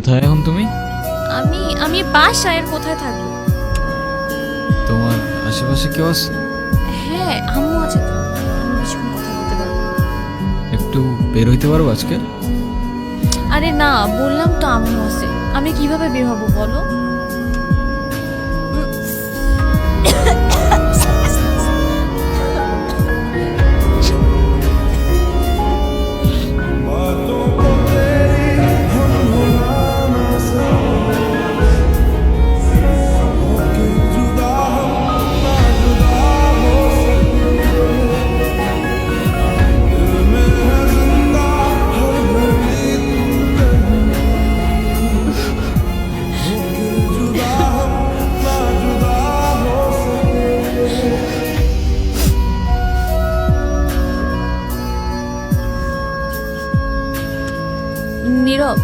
কোথায় এখন তুমি? আমি আমি বাসায়, আর কোথায় থাকবো? তোমার আশেপাশে কেউ আছে? হ্যাঁ, আম্মু আছে তো, আমি বেশিক্ষণ কথা বলতে পারবো না। একটু বের হইতে পারবো আজকে? আরে না, বললাম তো আম্মু আছে, আমি কিভাবে বের হবো বলো? নীরব,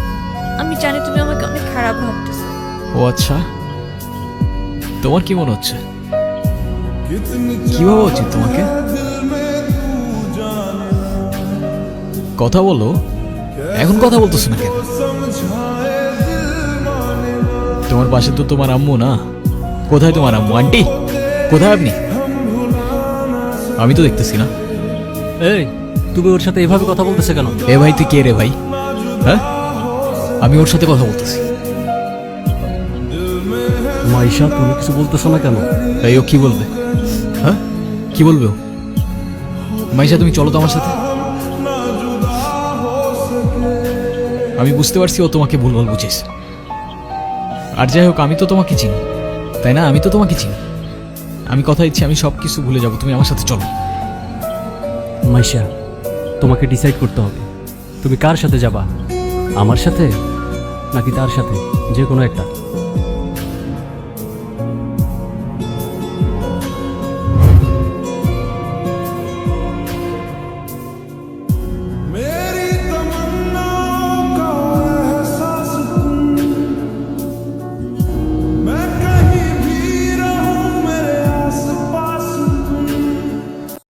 আমি জানি তুমি আমাকে অনেক খারাপ ভাবতেছো। ও আচ্ছা, তোমার কি মনে হচ্ছে? কি ভাবা উচিত তোমাকে? কথা বলো, এখন কথা বলতেছো না কেন? তোমার পাশে তো তোমার আম্মু না? কোথায় তোমার আম্মু? আন্টি কোথায় আপনি? আমি তো দেখতেছি না। এই, তুমি ওর সাথে এভাবে কথা বলতেছে কেন? এ ভাই, তুই কে রে ভাই? হ্যাঁ, আমি ওর সাথে কথা বলতেছি। মাইশা, তুমি কিছু বলতেছো না কেন? তাই ও কি বলবে? হ্যাঁ, কি বলবে ও? মাইশা, তুমি চলো তো আমার সাথে। আমি বুঝতে পারছি ও তোমাকে ভুলভাল বুঝেছে। আর যাই হোক, আমি তো তোমাকে চিনি, তাই না? আমি তো তোমাকে চিনি। আমি কথা দিচ্ছি, আমি সব কিছু ভুলে যাবো, তুমি আমার সাথে চলো। মাইশা, তোমাকে ডিসাইড করতে হবে তুমি কার সাথে যাবা, আমার সাথে নাকি তার সাথে, যে কোনো একটা।